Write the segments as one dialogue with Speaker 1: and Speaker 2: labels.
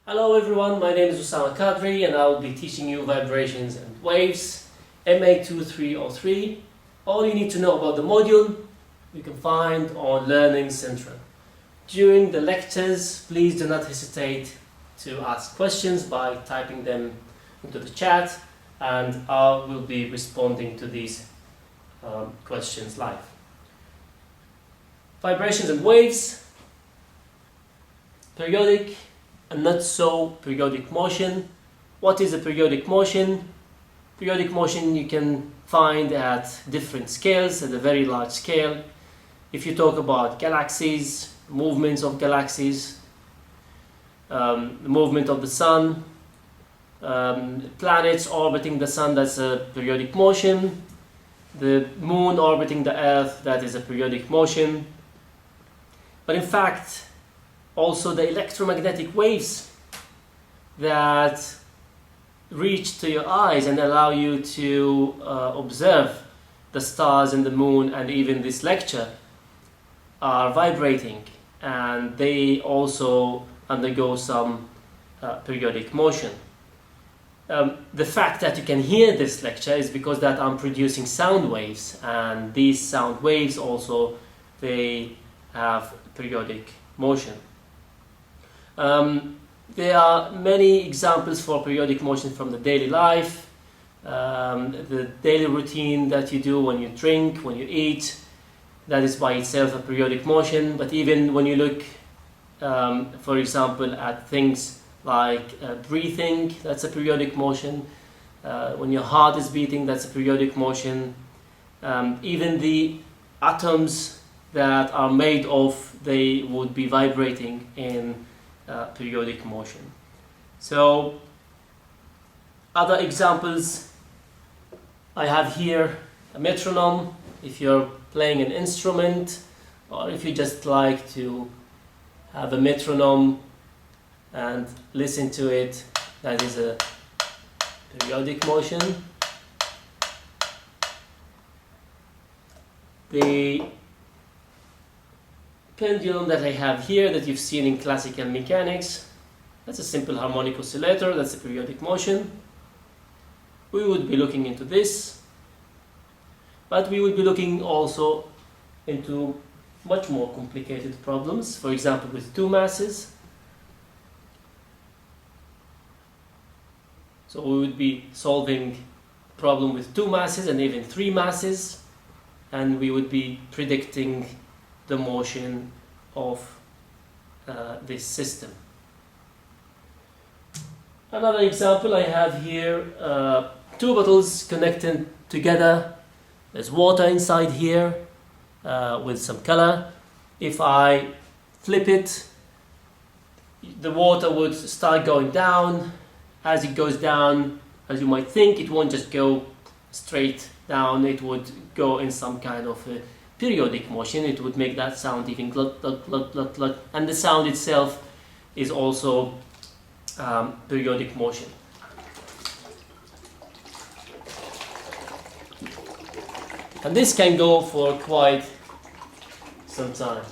Speaker 1: Hello everyone, my name is Usama Kadri and I will be teaching you vibrations and waves, MA2303. All you need to know about the module you can find on Learning Central. During the lectures, please do not hesitate to ask questions by typing them into the chat, and I will be responding to these questions live. Vibrations and waves, periodic and not so periodic motion. What is a periodic motion? Periodic motion you can find at different scales, at a very large scale. If you talk about galaxies, movements of galaxies, the movement of the sun, planets orbiting the sun, that's a periodic motion. The moon orbiting the earth, that is a periodic motion. But in fact, also the electromagnetic waves that reach to your eyes and allow you to observe the stars and the moon and even this lecture are vibrating, and they also undergo some periodic motion. The fact that you can hear this lecture is because that I'm producing sound waves, and these sound waves also, they have periodic motion. There are many examples for periodic motion from the daily life. The daily routine that you do when you drink, when you eat, that is by itself a periodic motion. But even when you look, for example, at things like breathing, that's a periodic motion. When your heart is beating, that's a periodic motion. Even the atoms that are made of, they would be vibrating in periodic motion. So other examples I have here, a metronome, if you're playing an instrument, or if you just like to have a metronome and listen to it, that is a periodic motion. The pendulum that I have here, that you've seen in classical mechanics, that's a simple harmonic oscillator, that's a periodic motion. We would be looking into this, but we would be looking also into much more complicated problems, for example with two masses. So we would be solving a problem with two masses and even three masses, and we would be predicting the motion of this system. Another example I have here, two bottles connected together. There's water inside here with some color. If I flip it, the water would start going down. As it goes down, as you might think, it won't just go straight down, it would go in some kind of a periodic motion. It would make that sound even glug, glug, glug, glug, glug. And the sound itself is also periodic motion. And this can go for quite some time.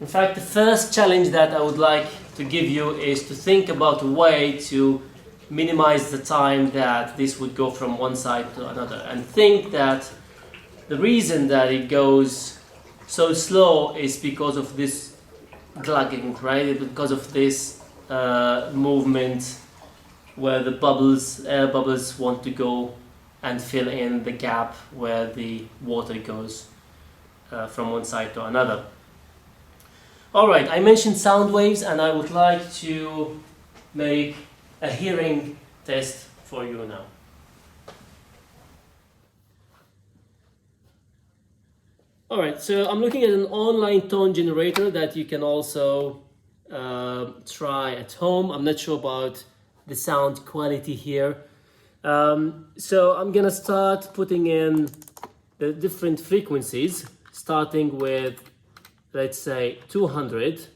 Speaker 1: In fact, the first challenge that I would like to give you is to think about a way to minimize the time that this would go from one side to another, and think that the reason that it goes so slow is because of this glugging, right? Because of this movement where the bubbles, air bubbles, want to go and fill in the gap where the water goes from one side to another. Alright, I mentioned sound waves, and I would like to make a hearing test for you now. Alright, so I'm looking at an online tone generator that you can also try at home. I'm not sure about the sound quality here. So I'm gonna start putting in the different frequencies, starting with, let's say, 200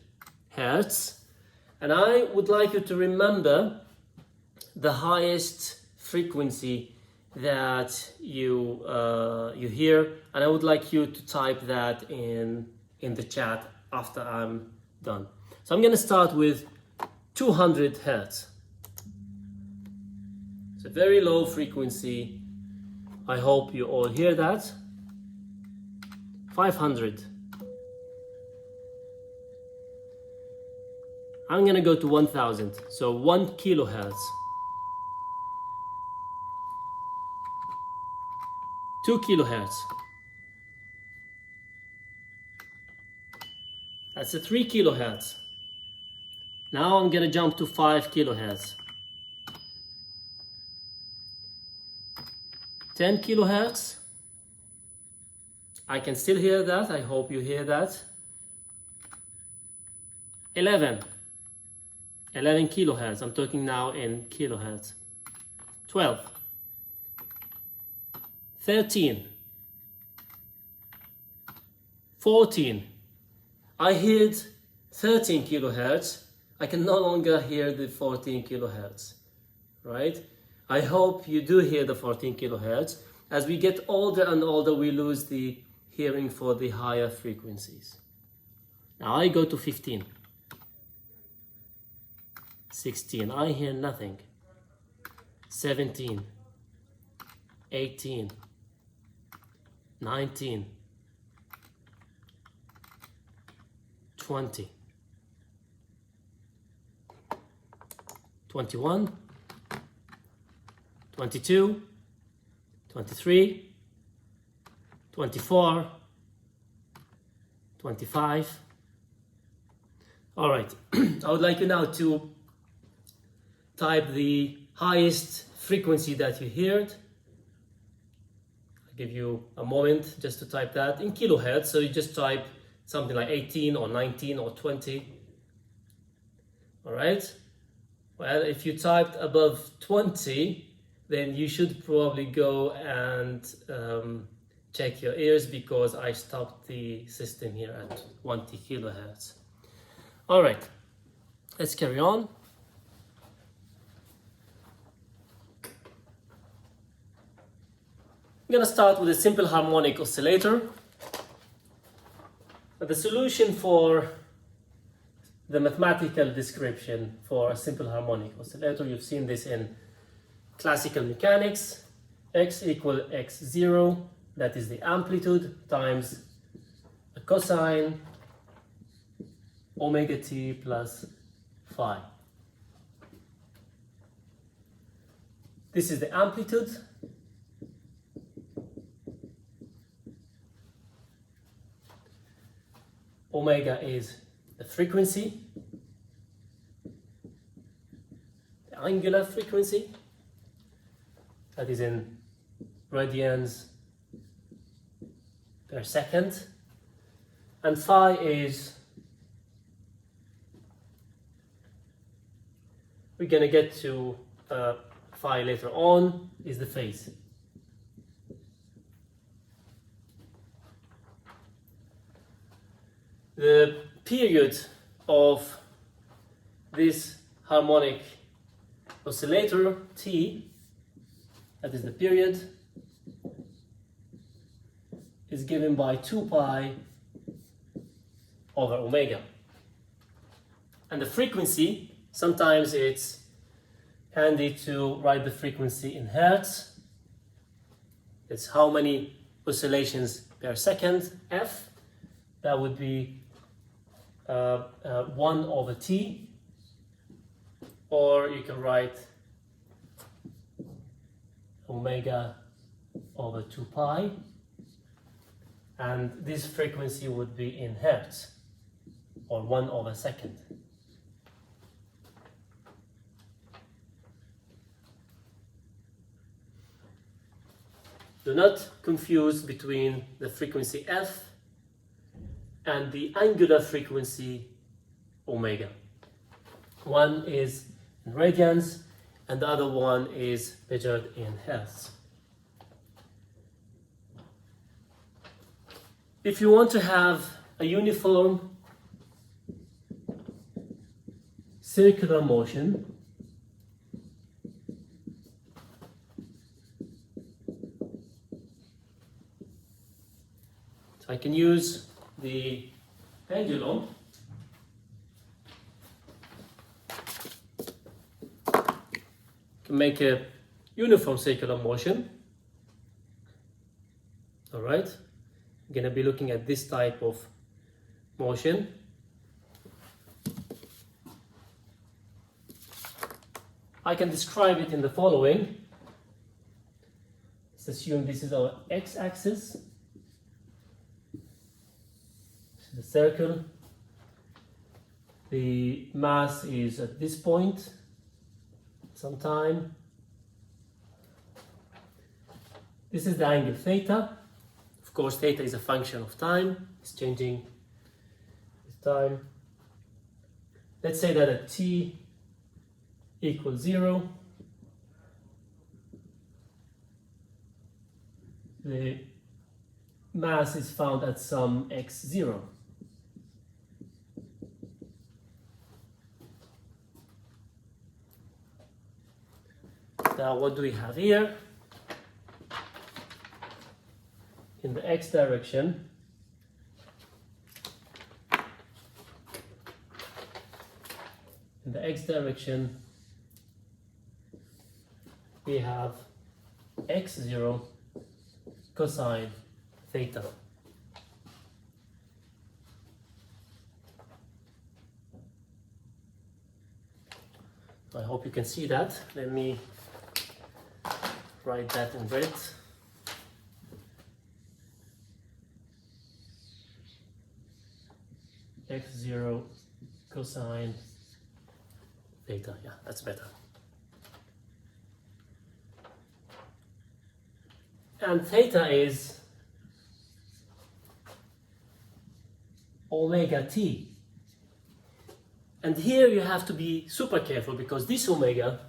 Speaker 1: Hertz. And I would like you to remember the highest frequency that you hear, and I would like you to type that in the chat after I'm done. So So I'm going to start with 200 Hertz. It's a very low frequency. I hope you all hear that. 500. I'm going to go to 1000. So 1 kilohertz. 2 kilohertz. That's a 3 kilohertz. Now I'm going to jump to 5 kilohertz. 10 kilohertz. I can still hear that. I hope you hear that. 11 kilohertz. I'm talking now in kilohertz. 12. 13. 14. I heard 13 kilohertz. I can no longer hear the 14 kilohertz, right? I hope you do hear the 14 kilohertz. As we get older and older, we lose the hearing for the higher frequencies. Now I go to 15. 16, I hear nothing. 17. 18. 19. 20. 21. 22. 23. 24. 25. All right, I would like you now to type the highest frequency that you heard. I'll give you a moment just to type that in kilohertz. So you just type something like 18 or 19 or 20. All right. Well, if you typed above 20, then you should probably go and check your ears, because I stopped the system here at 20 kilohertz. All right, let's carry on. I'm going to start with a simple harmonic oscillator. The solution for the mathematical description for a simple harmonic oscillator, you've seen this in classical mechanics. X equal x0, that is the amplitude, times a cosine omega t plus phi. This is the amplitude. Omega is the frequency, the angular frequency, that is in radians per second, and phi is, we're going to get to phi later on, is the phase. The period of this harmonic oscillator, t, that is the period, is given by 2 pi over omega. And the frequency, sometimes it's handy to write the frequency in hertz. It's how many oscillations per second, f. That would be 1 over t, or you can write omega over 2 pi, and this frequency would be in hertz, or 1 over second. Do not confuse between the frequency f and the angular frequency omega. One is in radians and the other one is measured in hertz. If you want to have a uniform circular motion, so I can use the pendulum to make a uniform circular motion. All right, I'm going to be looking at this type of motion. I can describe it in the following. Let's assume this is our x-axis. This is the circle. The mass is at this point, some time. This is the angle theta. Of course, theta is a function of time. It's changing with time. Let's say that at t equals 0, the mass is found at some x0. Now, what do we have here? In the x direction, we have x0 cosine theta. I hope you can see that. Let me write that in red. x0 cosine theta. Yeah, that's better. And theta is omega t. And here you have to be super careful because this omega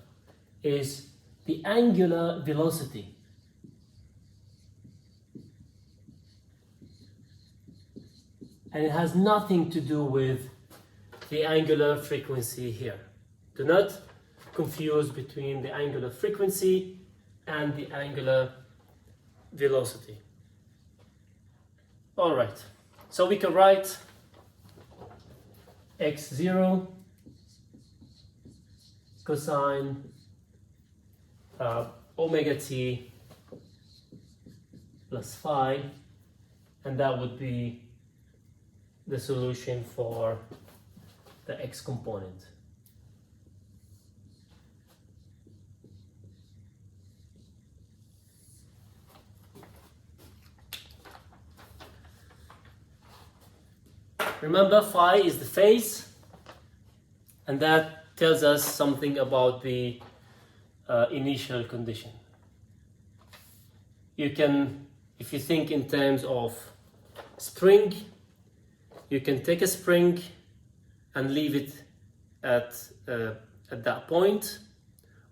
Speaker 1: is the angular velocity. And it has nothing to do with the angular frequency here. Do not confuse between the angular frequency and the angular velocity. All right, so we can write x0 cosine omega t plus phi, and that would be the solution for the x component. Remember, phi is the phase, and that tells us something about the initial condition. You can, if you think in terms of spring, you can take a spring and leave it at that point,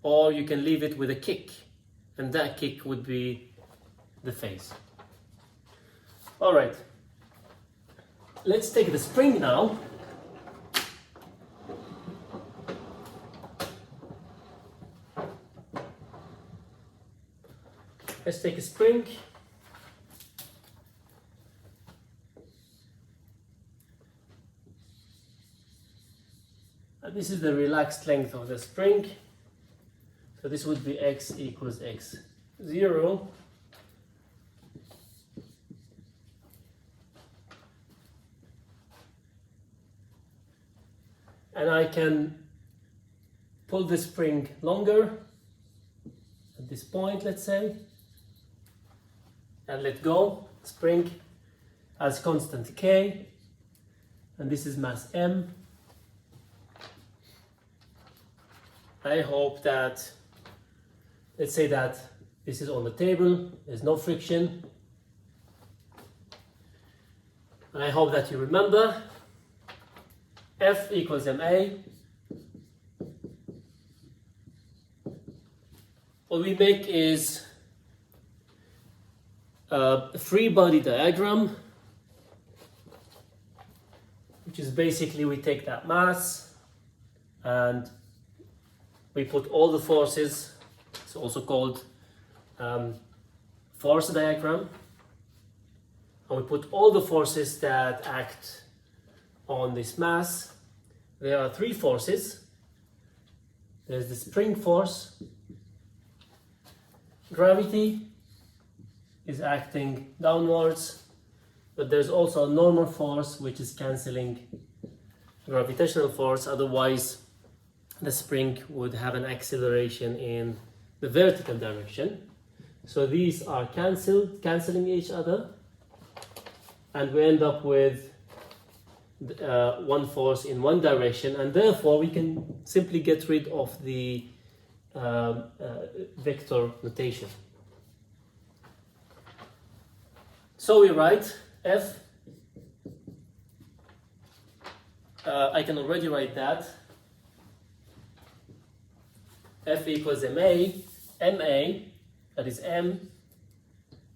Speaker 1: or you can leave it with a kick, and that kick would be the phase. All right, let's take the spring now. Let's take a spring. This is the relaxed length of the spring. So this would be x equals x0. And I can pull the spring longer at this point, let's say, and let go. Spring has constant k, and this is mass m. I hope that, let's say that this is on the table, there's no friction. And I hope that you remember F equals ma. What we make is a free body diagram, which is basically we take that mass and we put all the forces. It's also called force diagram. And we put all the forces that act on this mass. There are three forces. There's the spring force, gravity is acting downwards, but there's also a normal force which is cancelling gravitational force, otherwise the spring would have an acceleration in the vertical direction. So these are cancelling each other, and we end up with one force in one direction, and therefore we can simply get rid of the vector notation. So we write F, I can already write that, F equals MA, that is M,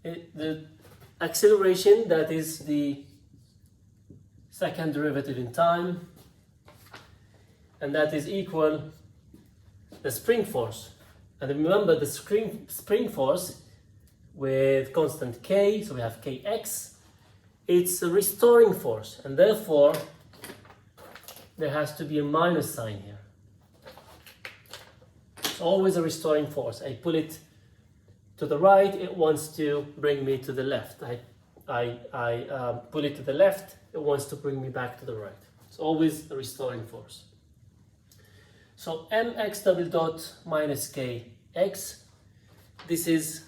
Speaker 1: the acceleration, that is the second derivative in time, and that is equal the spring force. And remember the spring force with constant K, so we have Kx, it's a restoring force, and therefore there has to be a minus sign here. It's always a restoring force. I pull it to the right, it wants to bring me to the left. I pull it to the left, it wants to bring me back to the right. It's always a restoring force. So mx double dot minus kx, this is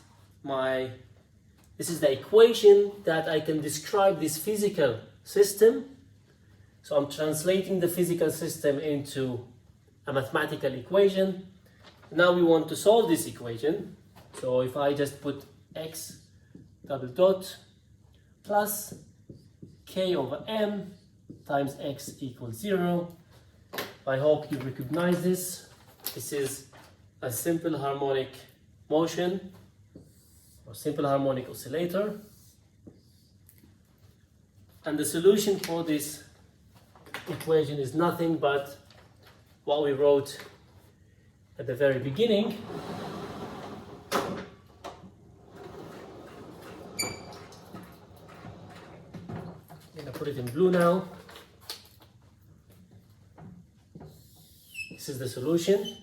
Speaker 1: the equation that I can describe this physical system. So I'm translating the physical system into a mathematical equation. Now we want to solve this equation. So if I just put x double dot plus k over m times x equals 0. I hope you recognize this. This is a simple harmonic motion or simple harmonic oscillator. And the solution for this equation is nothing but what we wrote at the very beginning. I'm going to put it in blue now. This is the solution.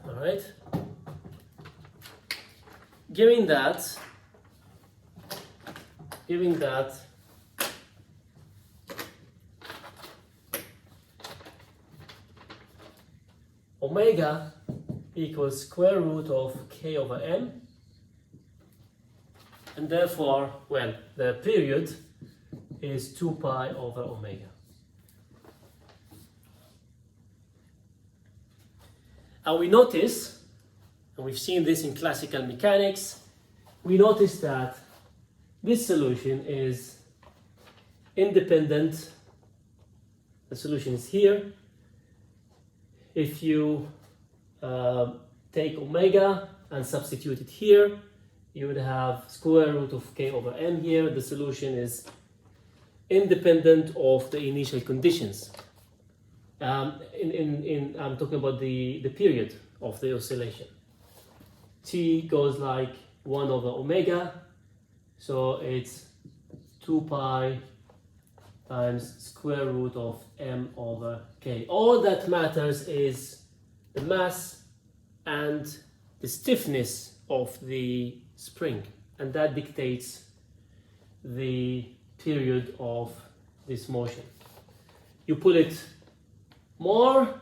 Speaker 1: All right. Given that omega equals square root of k over m, and therefore, well, the period is 2 pi over omega. And we notice, and we've seen this in classical mechanics, we notice that this solution is independent. The solution is here. If you take omega and substitute it here, you would have square root of k over m here. The solution is independent of the initial conditions. I'm talking about the period of the oscillation. T goes like 1 over omega, so it's 2 pi times square root of m over k. All that matters is the mass and the stiffness of the spring, and that dictates the period of this motion. You pull it more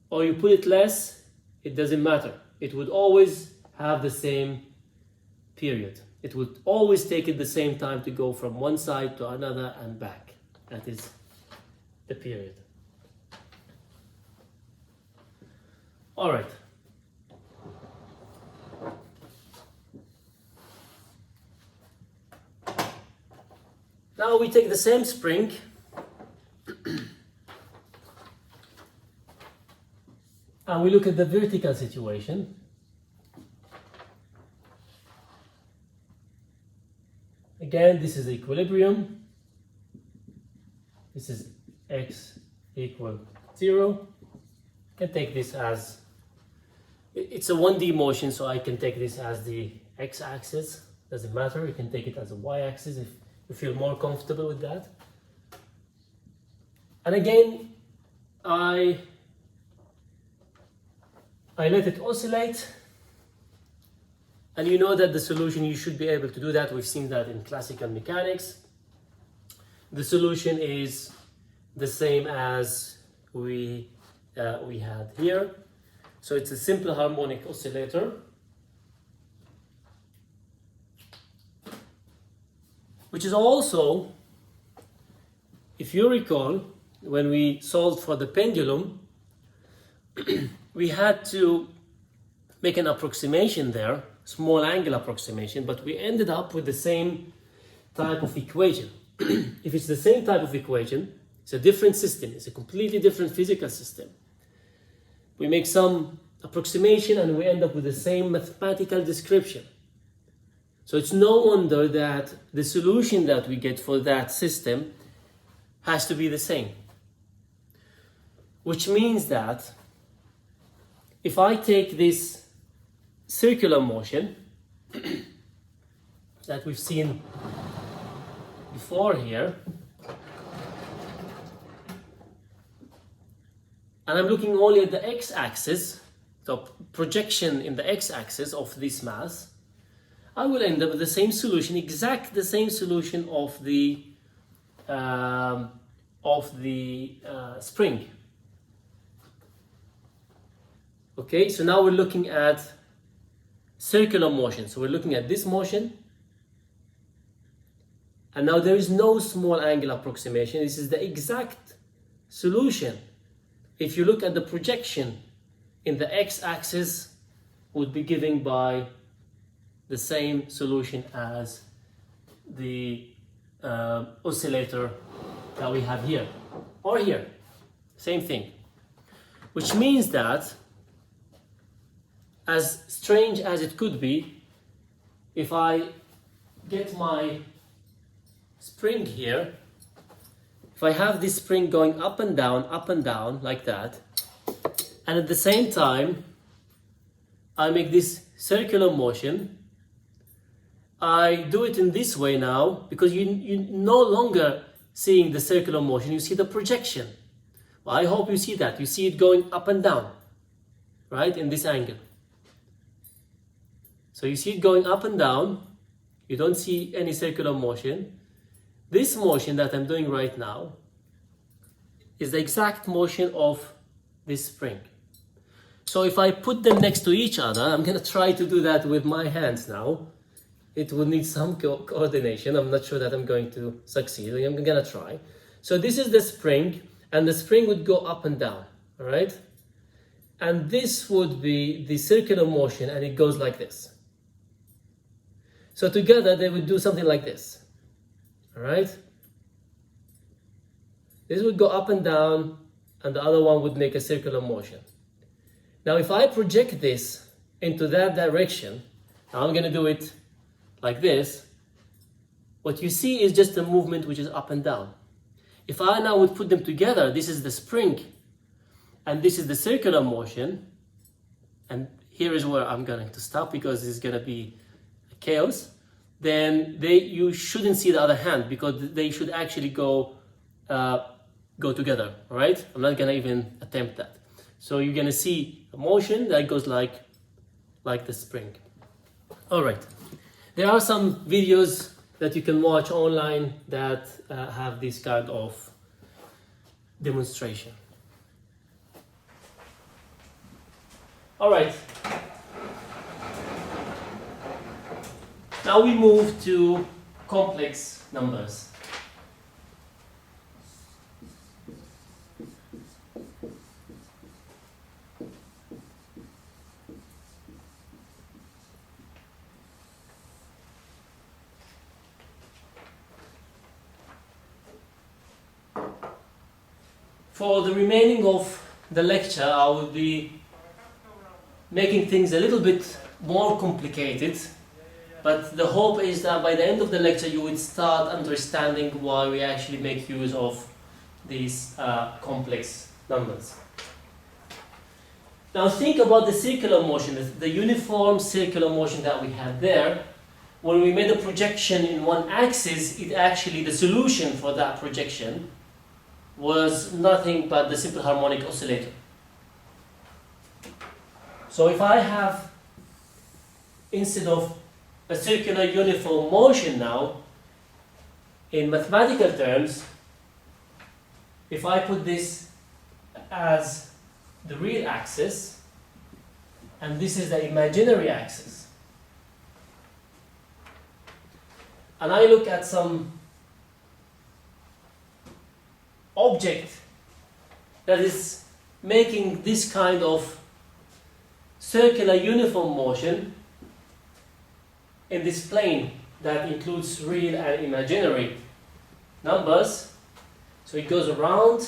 Speaker 1: or you pull it less, it doesn't matter. It would always have the same period. It would always take it the same time to go from one side to another and back. That is the period. All right. Now we take the same spring and we look at the vertical situation. Again, this is equilibrium. This is x equal 0. You can take this as, it's a 1D motion, so I can take this as the x-axis. Doesn't matter, you can take it as a y-axis if you feel more comfortable with that. And again, I let it oscillate, and you know that the solution, you should be able to do that. We've seen that in classical mechanics. The solution is the same as we had here. So it's a simple harmonic oscillator, which is also, if you recall, when we solved for the pendulum, we had to make an approximation there, small angle approximation, but we ended up with the same type of equation. If it's the same type of equation, it's a different system, it's a completely different physical system. We make some approximation and we end up with the same mathematical description. So it's no wonder that the solution that we get for that system has to be the same. Which means that if I take this circular motion that we've seen before here, and I'm looking only at the x-axis, the projection in the x-axis of this mass, I will end up with the same solution, exact the same solution of the spring. Okay, so now we're looking at circular motion. So we're looking at this motion, and now there is no small angle approximation. This is the exact solution. If you look at the projection in the x-axis, would be given by the same solution as the oscillator that we have here, or here, same thing. Which means that, as strange as it could be, if I get my spring here, if I have this spring going up and down like that, and at the same time I make this circular motion, I do it in this way now, because you're no longer seeing the circular motion, you see the projection. Well, I hope you see that. You see it going up and down, right, in this angle. So you see it going up and down, you don't see any circular motion. This motion that I'm doing right now is the exact motion of this spring. So if I put them next to each other, I'm going to try to do that with my hands now. It will need some coordination. I'm not sure that I'm going to succeed. I'm going to try. So this is the spring, and the spring would go up and down, all right? And this would be the circular motion, and it goes like this. So together they would do something like this, all right? This would go up and down, and the other one would make a circular motion. Now if I project this into that direction, now I'm going to do it like this, what you see is just a movement which is up and down. If I now would put them together, this is the spring, and this is the circular motion, and here is where I'm going to stop because this is going to be chaos, then you shouldn't see the other hand, because they should actually go together, all right? I'm not going to even attempt that. So you're going to see a motion that goes like the spring. All right. There are some videos that you can watch online that have this kind of demonstration. All right. Now we move to complex numbers. For the remaining of the lecture, I will be making things a little bit more complicated, but the hope is that by the end of the lecture you will start understanding why we actually make use of these complex numbers. Now think about the circular motion, the uniform circular motion that we had there. When we made a projection in one axis, it actually, the solution for that projection was nothing but the simple harmonic oscillator. So if I have, instead of a circular uniform motion now, in mathematical terms, if I put this as the real axis, and this is the imaginary axis, and I look at some object that is making this kind of circular uniform motion in this plane that includes real and imaginary numbers, so it goes around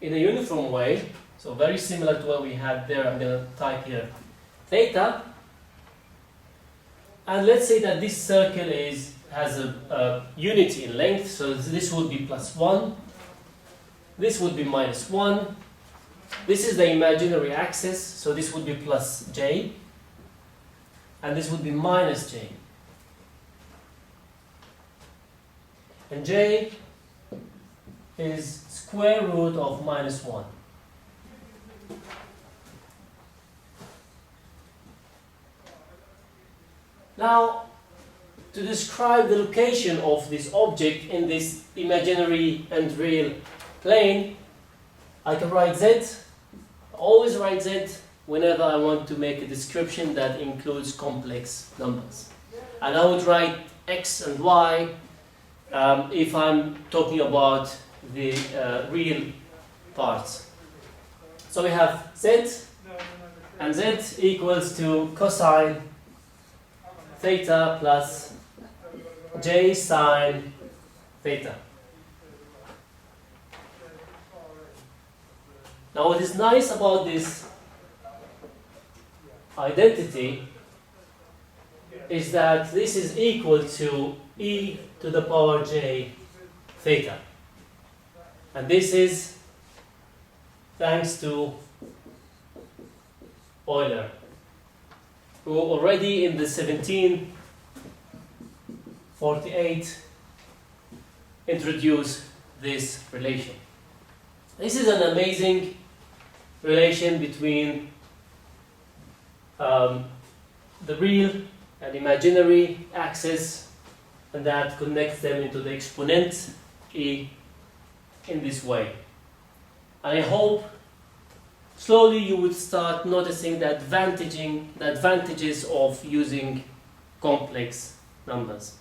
Speaker 1: in a uniform way, so very similar to what we had there. I'm going to type here theta, and let's say that this circle has a unity in length, so this would be +1, this would be -1, this is the imaginary axis, so this would be +j, and this would be -j. And j is square root of -1. Now, to describe the location of this object in this imaginary and real plane, I can write z. Always write z whenever I want to make a description that includes complex numbers. And I would write x and y if I'm talking about the real parts. So we have z, and z equals to cosine theta plus j sine theta. Now what is nice about this identity is that this is equal to e to the power j theta. And this is thanks to Euler, who already in the 1748 introduced this relation. This is an amazing relation between the real and imaginary axis, and that connects them into the exponent e in this way. And I hope slowly you would start noticing the advantages of using complex numbers.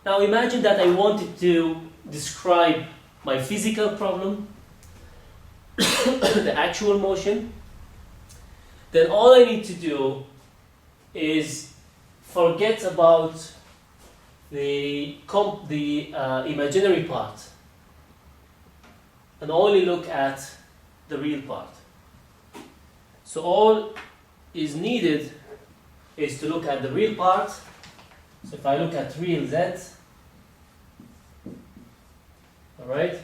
Speaker 1: Now imagine that I wanted to describe my physical problem, the actual motion. Then all I need to do is forget about the imaginary part and only look at the real part. So all is needed is to look at the real part. So if I look at real z, alright,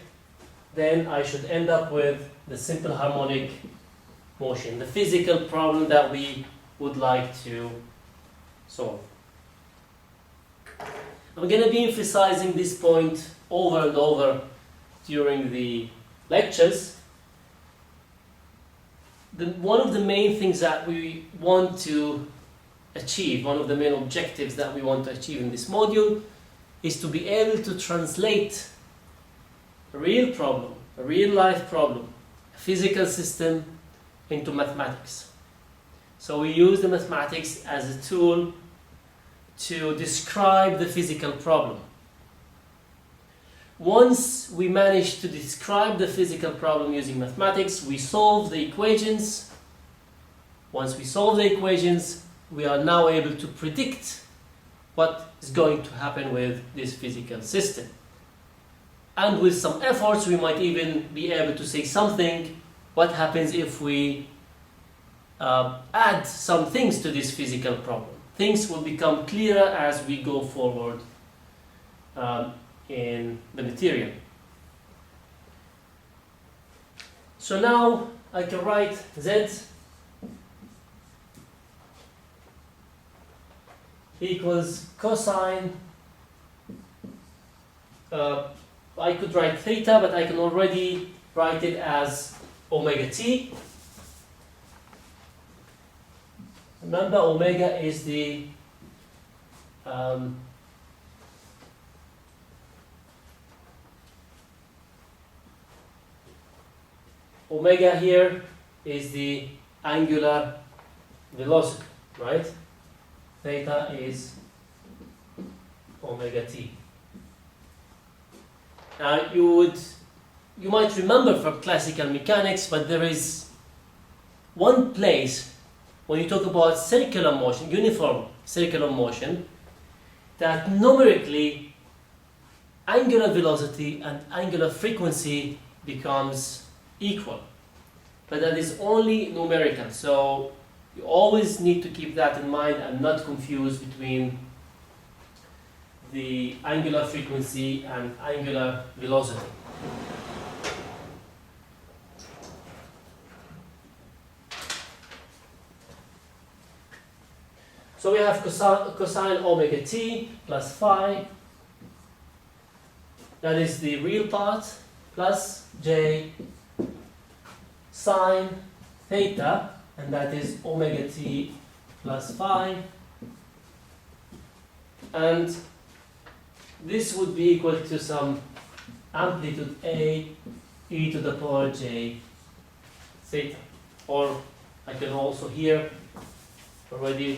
Speaker 1: then I should end up with the simple harmonic motion, the physical problem that we would like to solve. I'm going to be emphasizing this point over and over during the lectures. One of the main things that we want to achieve, one of the main objectives that we want to achieve in this module, is to be able to translate a real problem, a real life problem, a physical system, into mathematics. So we use the mathematics as a tool to describe the physical problem. Once we manage to describe the physical problem using mathematics, we solve the equations. Once we solve the equations, we are now able to predict what is going to happen with this physical system. And with some efforts, we might even be able to say something, what happens if we add some things to this physical problem. Things will become clearer as we go forward in the material. So now I can write z equals cosine I could write theta, but I can already write it as omega t. Remember, omega is the omega here is the angular velocity, right? Theta is omega t. Now you might remember from classical mechanics, but there is one place when you talk about circular motion, uniform circular motion, that numerically angular velocity and angular frequency becomes equal. But that is only numerical, so you always need to keep that in mind and not confuse between the angular frequency and angular velocity. So we have cosine omega t plus phi, that is the real part, plus j sine theta, and that is omega t plus phi, and this would be equal to some amplitude a e to the power j theta, or I can also here already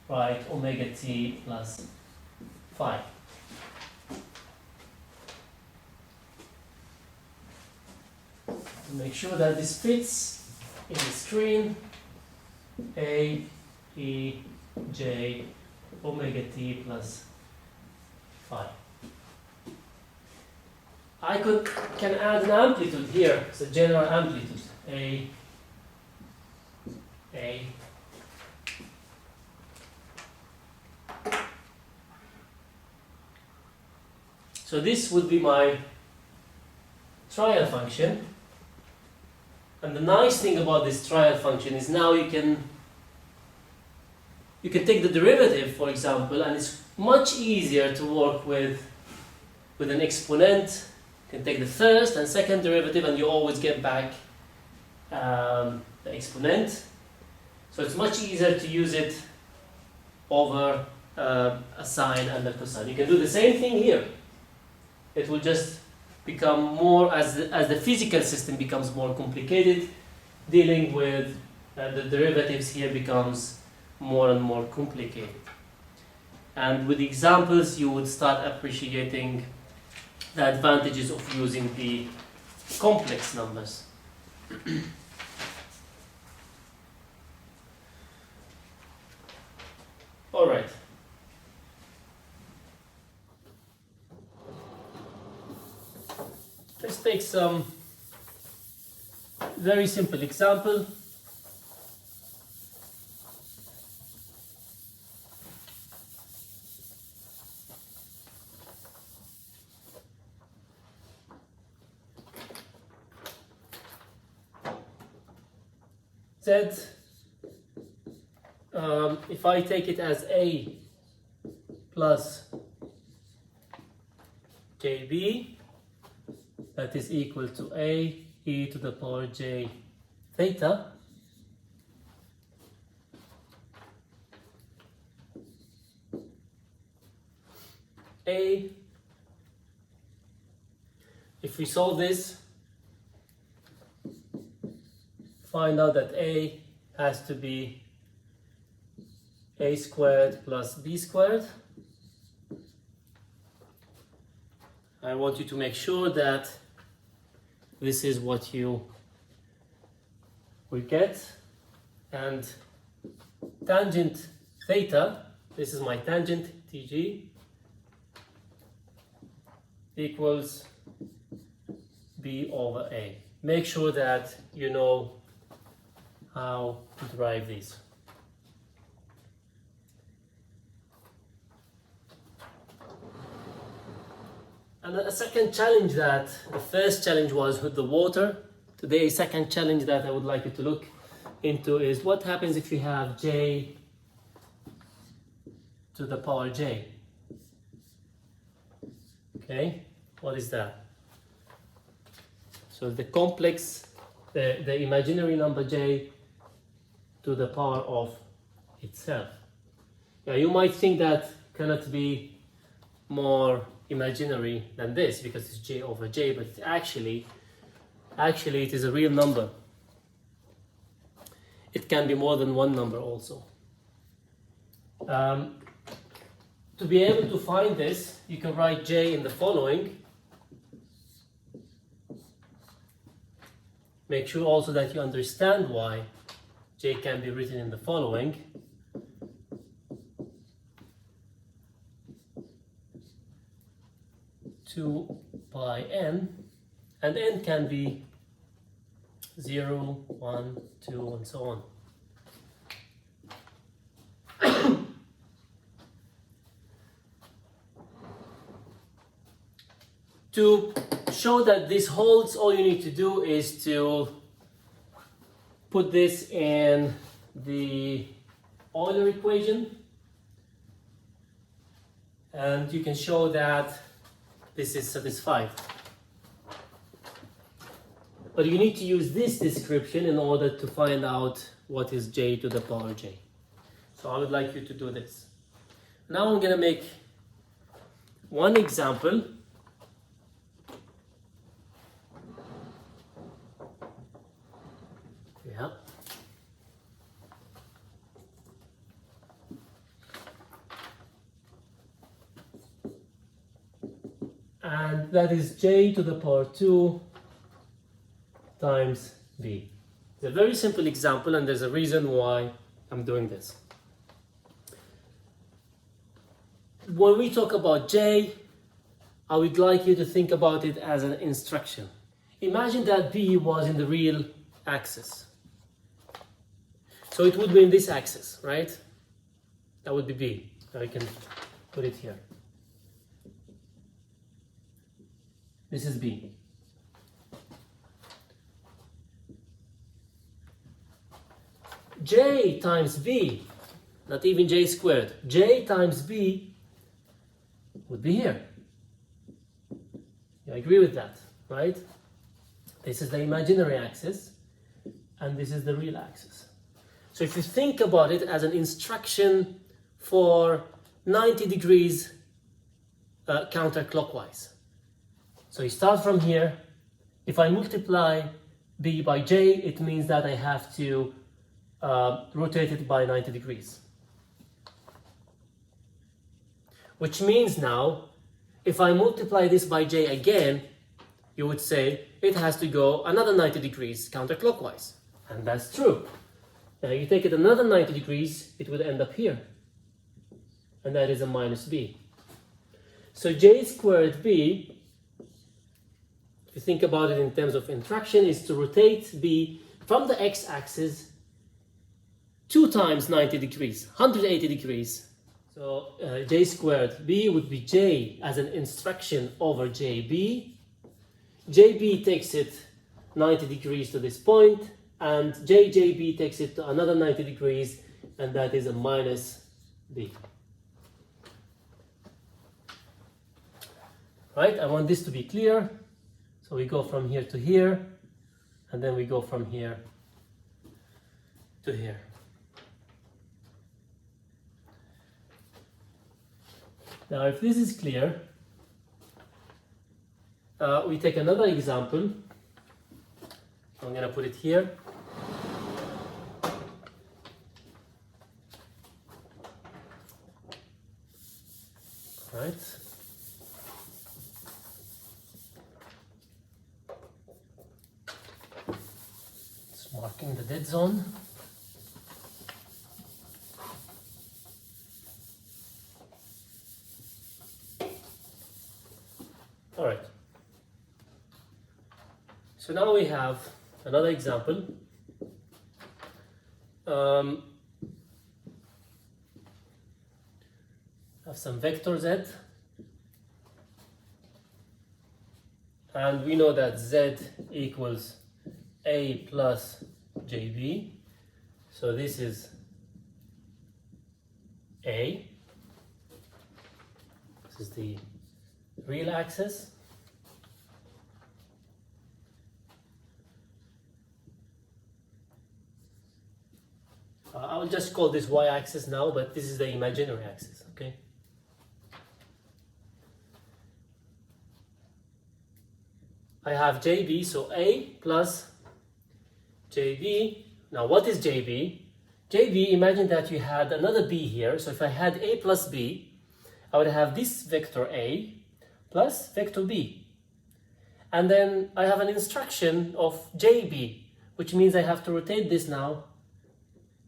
Speaker 1: write omega t plus phi. To make sure that this fits in the screen, a e j omega t plus phi. I can add an amplitude here. It's a general amplitude, a. So this would be my trial function. And the nice thing about this trial function is now you can take the derivative, for example, and it's much easier to work with an exponent. You can take the first and second derivative and you always get back the exponent. So it's much easier to use it over a sine and a cosine. You can do the same thing here. It will just become more, as the physical system becomes more complicated, dealing with the derivatives here becomes more and more complicated. And with examples, you would start appreciating the advantages of using the complex numbers. All right. Let's take some very simple example. Z, if I take it as A plus JB, that is equal to A e to the power j theta. A, if we solve this, find out that A has to be A squared plus B squared. I want you to make sure that this is what you will get. And tangent theta, this is my tangent TG, equals B over A. Make sure that you know how to derive these. And a second challenge, that the first challenge was with the water. Today, a second challenge that I would like you to look into is what happens if you have j to the power j. Okay, What is that? So the complex, the imaginary number j to the power of itself. Now you might think that cannot be more imaginary than this because it's j over j, but actually it is a real number. It can be more than one number also. To be able to find this, you can write j in the following. Make sure also that you understand why j can be written in the following. Two pi n, and n can be 0, 1, 2, and so on. To show that this holds, all you need to do is to put this in the Euler equation, and you can show that this is satisfied. But you need to use this description in order to find out what is j to the power j. So I would like you to do this. Now I'm going to make one example. Yeah. And that is j to the power 2 times b. It's a very simple example, and there's a reason why I'm doing this. When we talk about j, I would like you to think about it as an instruction. Imagine that b was in the real axis. So it would be in this axis, right? That would be b. Now I can put it here. This is b. J times b, not even j squared, j times b would be here. You agree with that, right? This is the imaginary axis, and this is the real axis. So if you think about it as an instruction for 90 degrees counterclockwise. So you start from here. If I multiply b by j, it means that I have to rotate it by 90 degrees. Which means now, if I multiply this by j again, you would say it has to go another 90 degrees counterclockwise. And that's true. Now you take it another 90 degrees, it would end up here. And that is a minus b. So j squared b, if you think about it in terms of interaction, is to rotate b from the x-axis 2 times 90 degrees, 180 degrees. So j squared b would be j as an instruction over jb. jb takes it 90 degrees to this point, and jjb takes it to another 90 degrees, and that is a minus b. Right, I want this to be clear. So we go from here to here, and then we go from here to here. Now, if this is clear, we take another example. I'm going to put it here. All right. It's marking the dead zone. All right. So now we have another example. Have some vector z, and we know that z equals a plus jb. So this is a. This is the real axis. I will just call this y-axis now, but this is the imaginary axis, okay? I have JB, so A plus JB. Now what is JB? JB, imagine that you had another B here, so if I had A plus B, I would have this vector A plus vector B. And then I have an instruction of JB, which means I have to rotate this now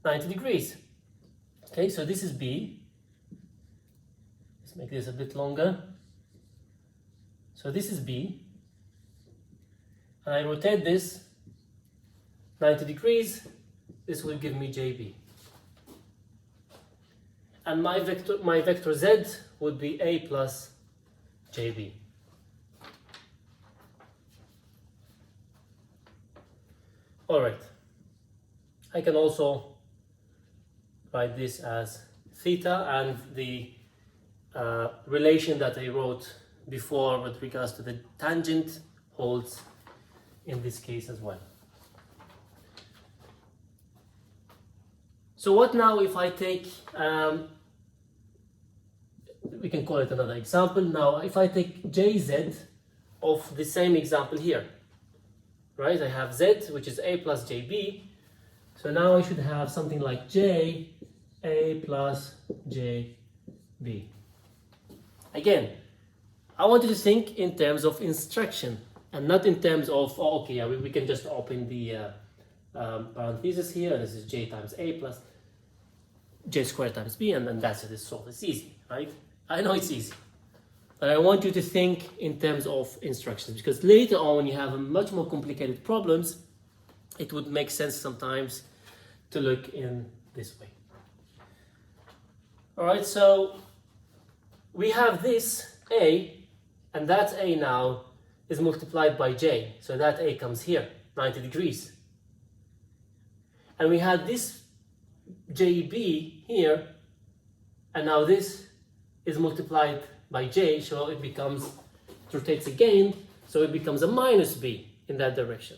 Speaker 1: 90 degrees. Okay, so this is B. Let's make this a bit longer. So this is B. And I rotate this 90 degrees. This will give me JB. And my vector Z would be A plus JB. All right. I can also write this as theta, and the relation that I wrote before with regards to the tangent holds in this case as well. So what now if I take, we can call it another example. Now if I take JZ of the same example here, right? I have Z, which is A plus JB. So now I should have something like J, A plus JB. Again, I want you to think in terms of instruction and not in terms of, oh, okay, yeah, we can just open the parenthesis here. This is J times A plus J squared times B, and then that's it, it's solved. It's easy, right? I know it's easy. But I want you to think in terms of instructions, because later on when you have much more complicated problems, it would make sense sometimes to look in this way. All right, so we have this A, and that A now is multiplied by J. So that A comes here, 90 degrees. And we had this JB here, and now this is multiplied by J, so it rotates again, so it becomes a minus B in that direction.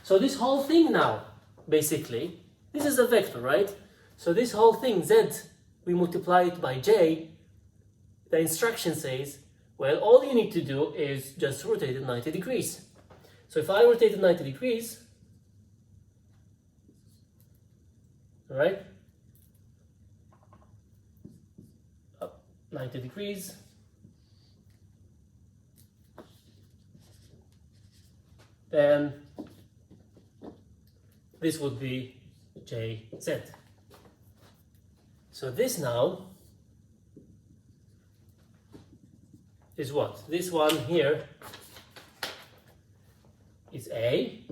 Speaker 1: So this whole thing now, basically, this is a vector, right? So this whole thing, Z, we multiply it by J. The instruction says, well, all you need to do is just rotate it 90 degrees. So if I rotate it 90 degrees, all right, up 90 degrees, then this would be JZ. So this now is what? This one here is A.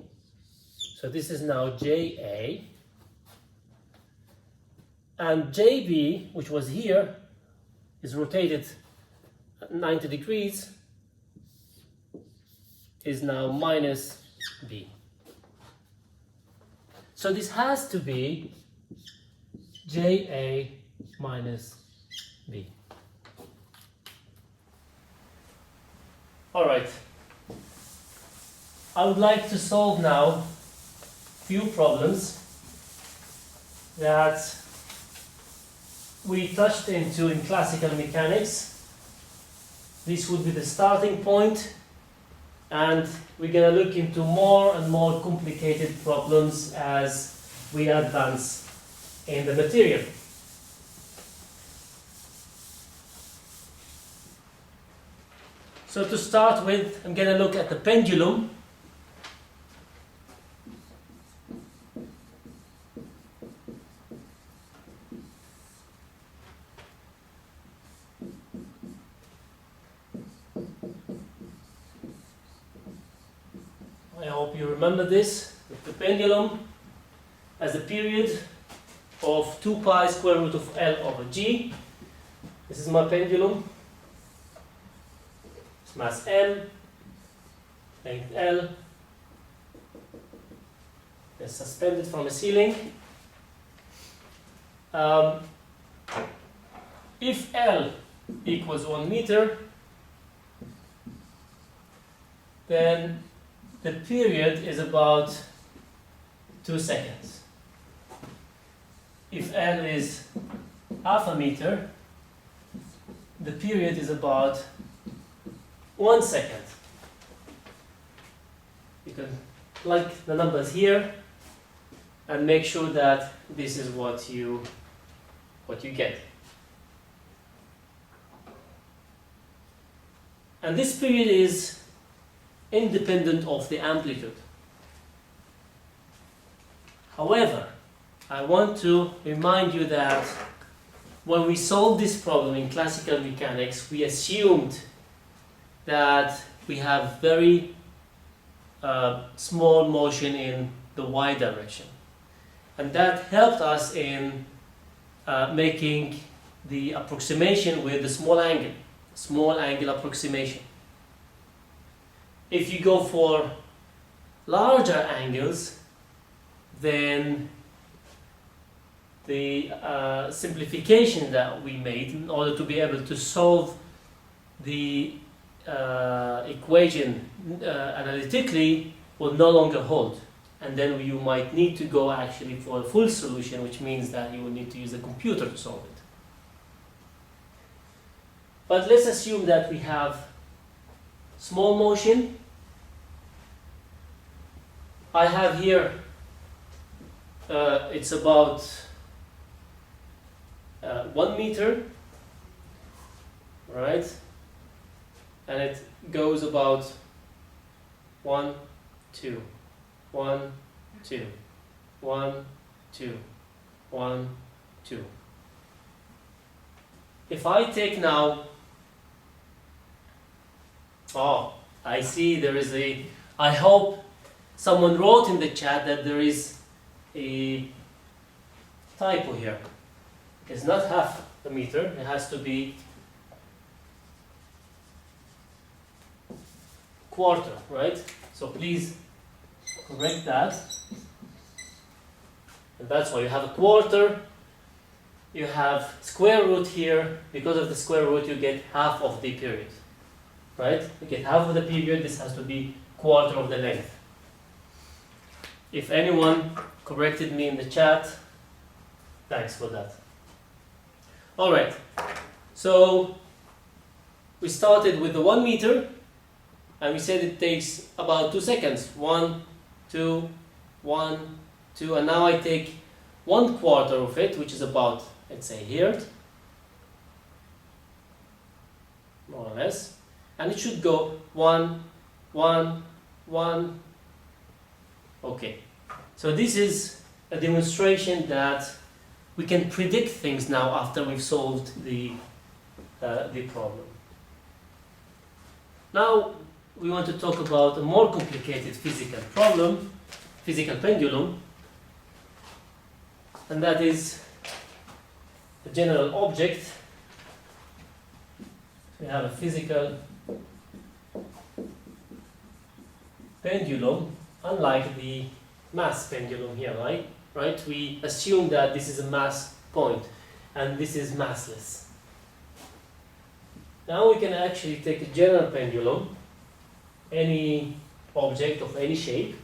Speaker 1: So this is now JA. And JB, which was here, is rotated at 90 degrees, is now minus B. So this has to be JA minus B. All right. I would like to solve now few problems that we touched into in classical mechanics. This would be the starting point, and we're going to look into more and more complicated problems as we advance in the material. So to start with, I'm going to look at the pendulum. I hope you remember this. The pendulum has a period of 2 pi square root of L over G. This is my pendulum. It's mass M, length L. It's suspended from a ceiling. If L equals 1 meter, then the period is about 2 seconds. if L is half a meter, the period is about 1 second. You can plug the numbers here and make sure that this is what you get. And this period is independent of the amplitude. However, I want to remind you that when we solved this problem in classical mechanics, we assumed that we have very small motion in the y direction. And that helped us in making the approximation with the small angle approximation. If you go for larger angles, then the simplification that we made in order to be able to solve the equation analytically will no longer hold, and then you might need to go actually for a full solution, which means that you will need to use a computer to solve it. But let's assume that we have small motion. I have here it's about 1 meter, right? And it goes about 1, 2, 1, 2, 1, 2, 1, 2. If I take now, I see there is I hope someone wrote in the chat that there is a typo here. It's not half a meter, it has to be quarter, right? So please correct that. And that's why you have a quarter, you have square root here. Because of the square root, you get half of the period, right? You get half of the period, this has to be quarter of the length. If anyone corrected me in the chat, thanks for that. Alright, so we started with the 1 meter, and we said it takes about 2 seconds. 1, 2, 1, 2, and now I take 1/4 of it, which is about, let's say, here, more or less, and it should go 1, 1, 1. Okay, so this is a demonstration that we can predict things now after we've solved the problem. Now we want to talk about a more complicated physical problem, physical pendulum, and that is a general object. We have a physical pendulum, unlike the mass pendulum here, right? We assume that this is a mass point and this is massless. Now we can actually take a general pendulum, any object of any shape.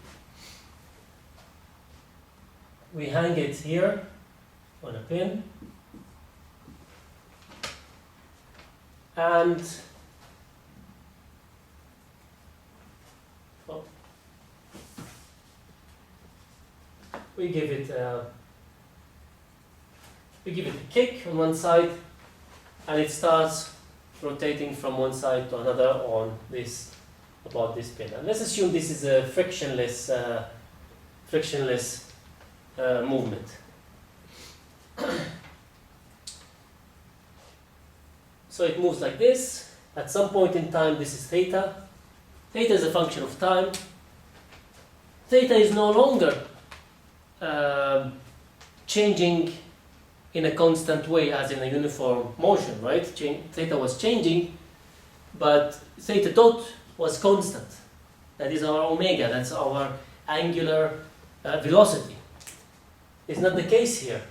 Speaker 1: We hang it here on a pin, and we give it a kick on one side, and it starts rotating from one side to another on this, about this pin. And let's assume this is a frictionless movement. So it moves like this. At some point in time, this is theta. Theta is a function of time. Theta is no longer changing in a constant way as in a uniform motion, right? Theta was changing, but theta dot was constant. That is our omega, that's our angular velocity. It's not the case here.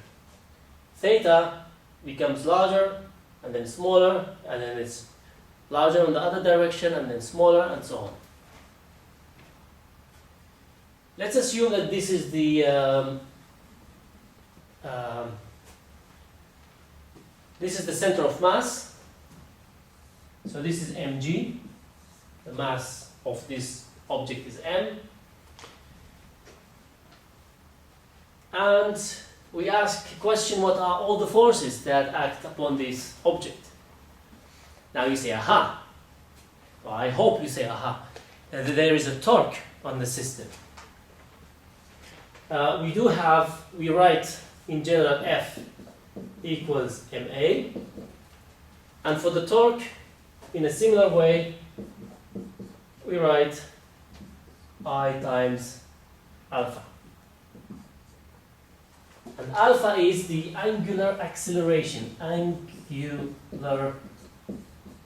Speaker 1: Theta becomes larger and then smaller, and then it's larger in the other direction and then smaller, and so on. Let's assume that this is the This is the center of mass. So this is mg. The mass of this object is m. And we ask a question, what are all the forces that act upon this object? Now you say, aha. Well, I hope you say, aha. That there is a torque on the system. We write in general F equals ma. And for the torque, in a similar way, we write I times alpha. And alpha is the angular acceleration. Angular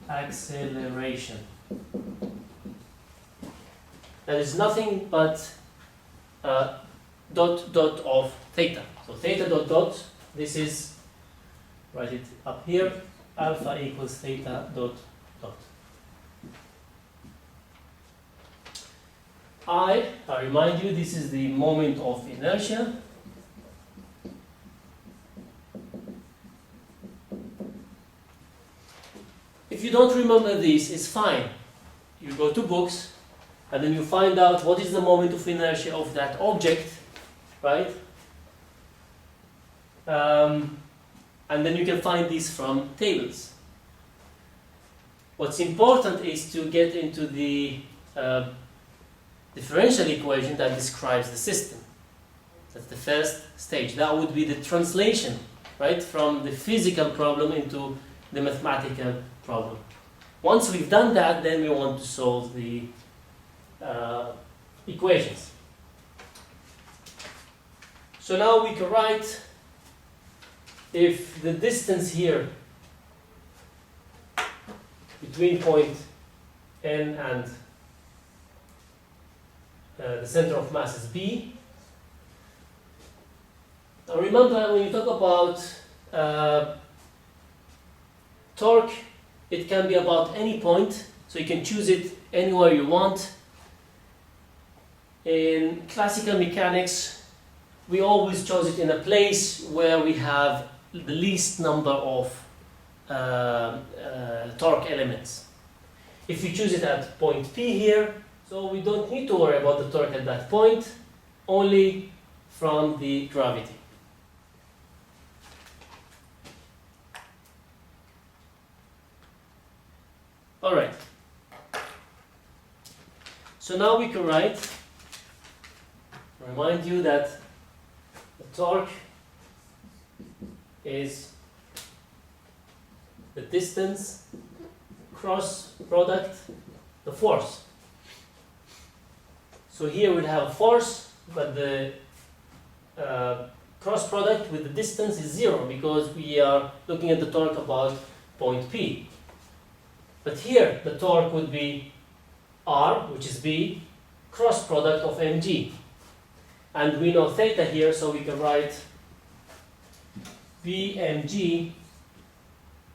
Speaker 1: acceleration. That is nothing but dot of theta. So theta dot, this is, write it up here, alpha equals theta dot. I remind you, this is the moment of inertia. If you don't remember this, it's fine. You go to books, and then you find out what is the moment of inertia of that object, right? And then you can find these from tables. What's important is to get into the differential equation that describes the system. That's the first stage. That would be the translation, right, from the physical problem into the mathematical problem. Once we've done that, then we want to solve the equations. So now we can write, if the distance here between point N and the center of mass is B. Now remember, when you talk about torque, it can be about any point, so you can choose it anywhere you want. In classical mechanics, we always chose it in a place where we have the least number of torque elements. If you choose it at point P here, so we don't need to worry about the torque at that point, only from the gravity. All right. So now we can write, remind you that the torque is the distance cross product the force. So here we'll have a force, but the cross product with the distance is 0 because we are looking at the torque about point P. But here the torque would be R, which is B, cross product of mg. And we know theta here, so we can write Vmg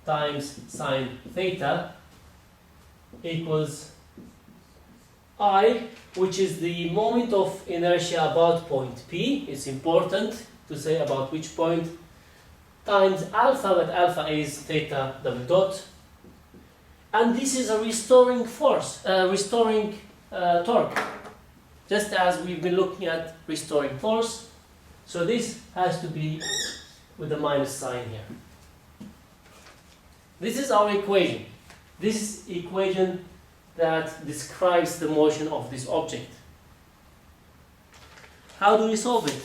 Speaker 1: times sine theta equals I, which is the moment of inertia about point P. It's important to say about which point, times alpha, but alpha is theta double dot. And this is a restoring force, restoring torque, just as we've been looking at restoring force. So this has to be with a minus sign here. This is our equation. This is equation that describes the motion of this object. How do we solve it?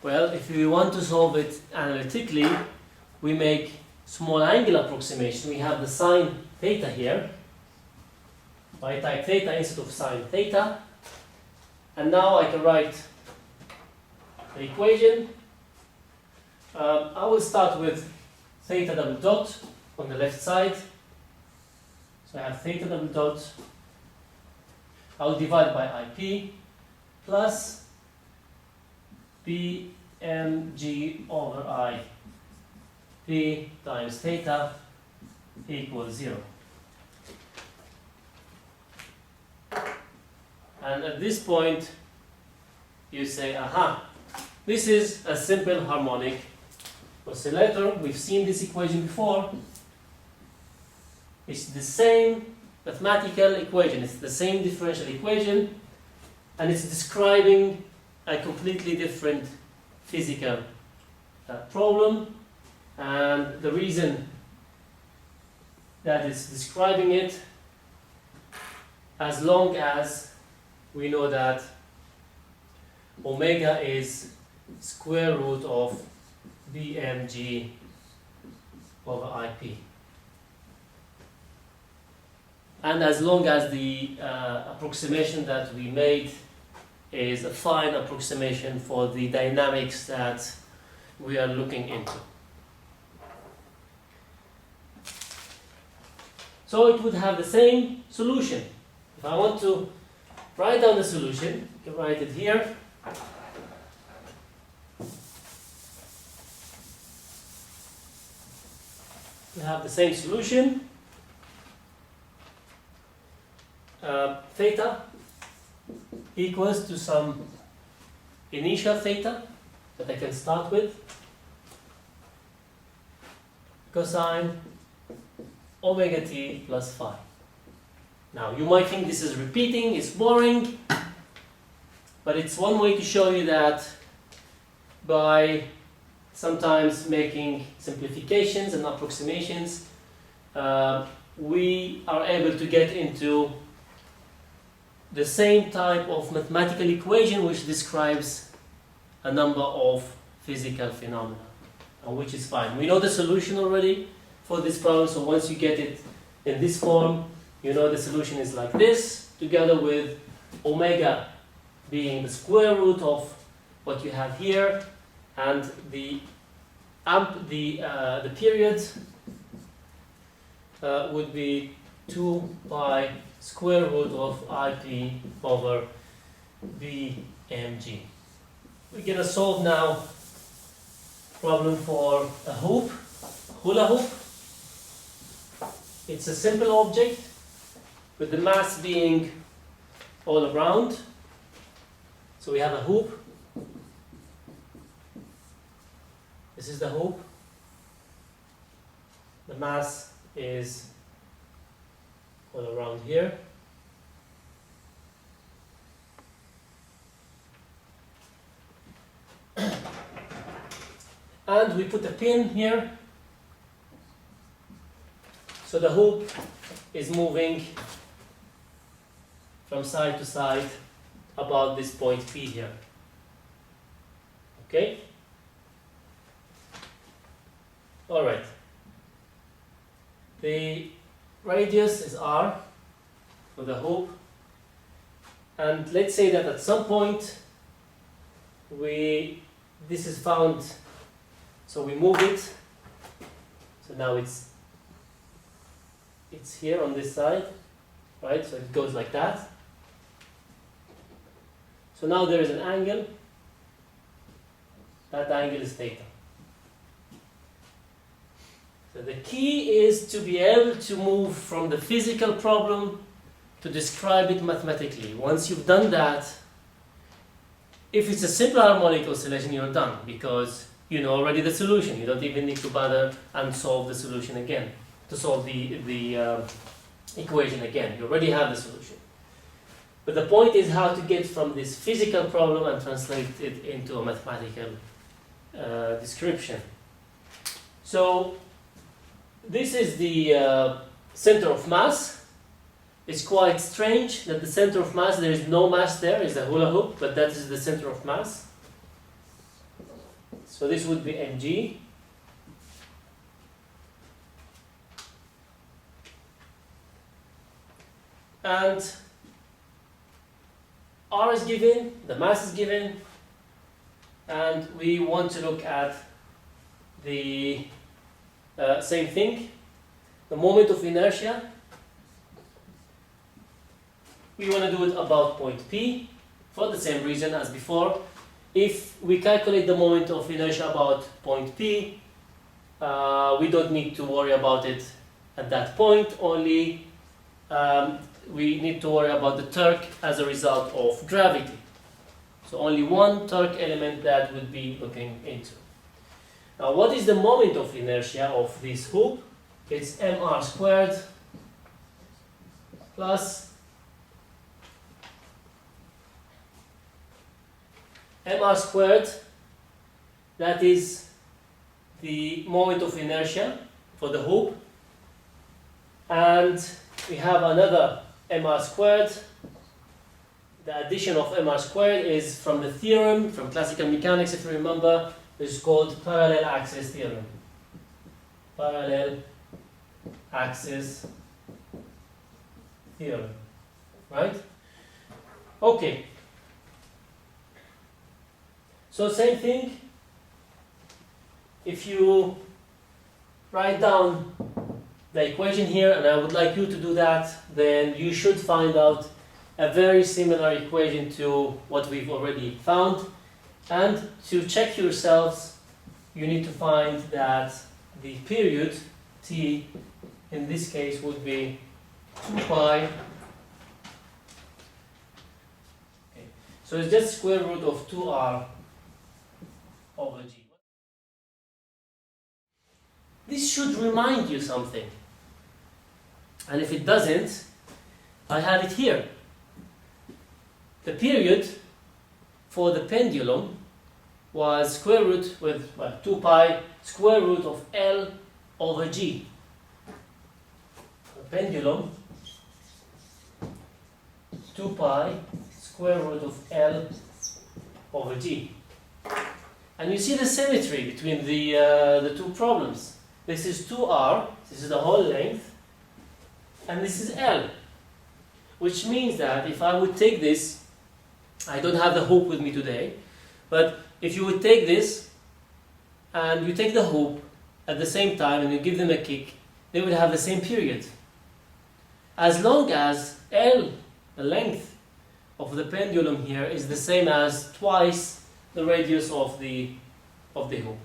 Speaker 1: Well, if we want to solve it analytically, we make small angle approximation. We have the sine theta here. I type theta instead of sine theta. And now I can write the equation. I will start with theta double dot on the left side. So I have theta double dot. I will divide by IP plus Bmg over I. P times theta equals 0. And at this point, you say, aha, this is a simple harmonic oscillator, we've seen this equation before. It's the same mathematical equation, it's the same differential equation, and it's describing a completely different physical problem. And the reason that it's describing it, as long as we know that omega is square root of BMG over IP. And as long as the approximation that we made is a fine approximation for the dynamics that we are looking into. So it would have the same solution. If I want to write down the solution, you can write it here. We have the same solution. Theta equals to some initial theta that I can start with, cosine omega t plus phi. Now you might think this is repeating, it's boring, but it's one way to show you that by sometimes making simplifications and approximations, we are able to get into the same type of mathematical equation which describes a number of physical phenomena, which is fine. We know the solution already for this problem, so once you get it in this form, you know the solution is like this, together with omega being the square root of what you have here, and the period would be 2 pi square root of IP over BMG. We're going to solve now problem for a hoop, hula hoop. It's a simple object with the mass being all around. So we have a hoop. This is the hoop. The mass is all around here. And we put a pin here. So the hoop is moving from side to side about this point P here. Okay? Alright. The radius is r for the hoop, and let's say that at some point this is found, so we move it, so now it's here on this side, right? So it goes like that. So now there is an angle, that angle is theta. So the key is to be able to move from the physical problem to describe it mathematically. Once you've done that, if it's a simple harmonic oscillation, you're done, because you know already the solution. You don't even need to bother and solve the solution again, to solve the equation again. You already have the solution. But the point is how to get from this physical problem and translate it into a mathematical description. So this is the center of mass. It's quite strange that the center of mass, there is no mass there, it's a hula hoop, but that is the center of mass. So this would be mg. And r is given, the mass is given, and we want to look at the same thing, the moment of inertia. We want to do it about point P for the same reason as before. If we calculate the moment of inertia about point P, we don't need to worry about it at that point, only we need to worry about the torque as a result of gravity. So only one torque element that we'll be looking into. Now, what is the moment of inertia of this hoop? It's mr squared plus mr squared, that is the moment of inertia for the hoop, and we have another mr squared. The addition of mr squared is from the theorem, from classical mechanics, if you remember. It's called parallel axis theorem. Parallel axis theorem, right? Okay. So same thing, if you write down the equation here, and I would like you to do that, then you should find out a very similar equation to what we've already found. And to check yourselves, you need to find that the period t in this case would be 2 pi. Okay. So it's just square root of 2r over g. This should remind you something. And if it doesn't, I have it here. The period for the pendulum was square root with 2 pi square root of L over G. The pendulum, 2 pi square root of L over G. And you see the symmetry between the two problems. This is 2r, this is the whole length, and this is L. Which means that if I would take this, I don't have the hoop with me today, but if you would take this and you take the hoop at the same time and you give them a kick, they would have the same period. As long as L, the length of the pendulum here, is the same as twice the radius of the hoop.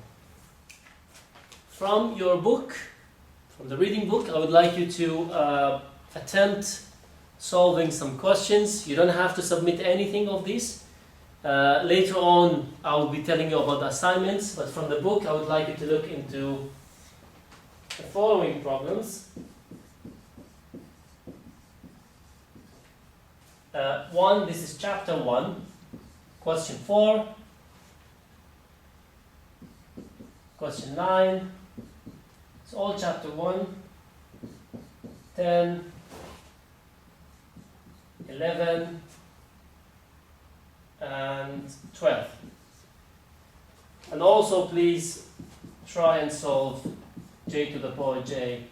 Speaker 1: From your book, from the reading book, I would like you to attempt solving some questions. You don't have to submit anything of these. Later on, I will be telling you about the assignments, but from the book, I would like you to look into the following problems. One, this is chapter 1, question 4, question 9, it's all chapter 1, 10, 11, and 12. And also please try and solve j to the power j,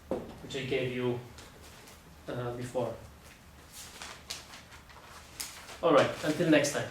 Speaker 1: which I gave you before. Alright, until next time.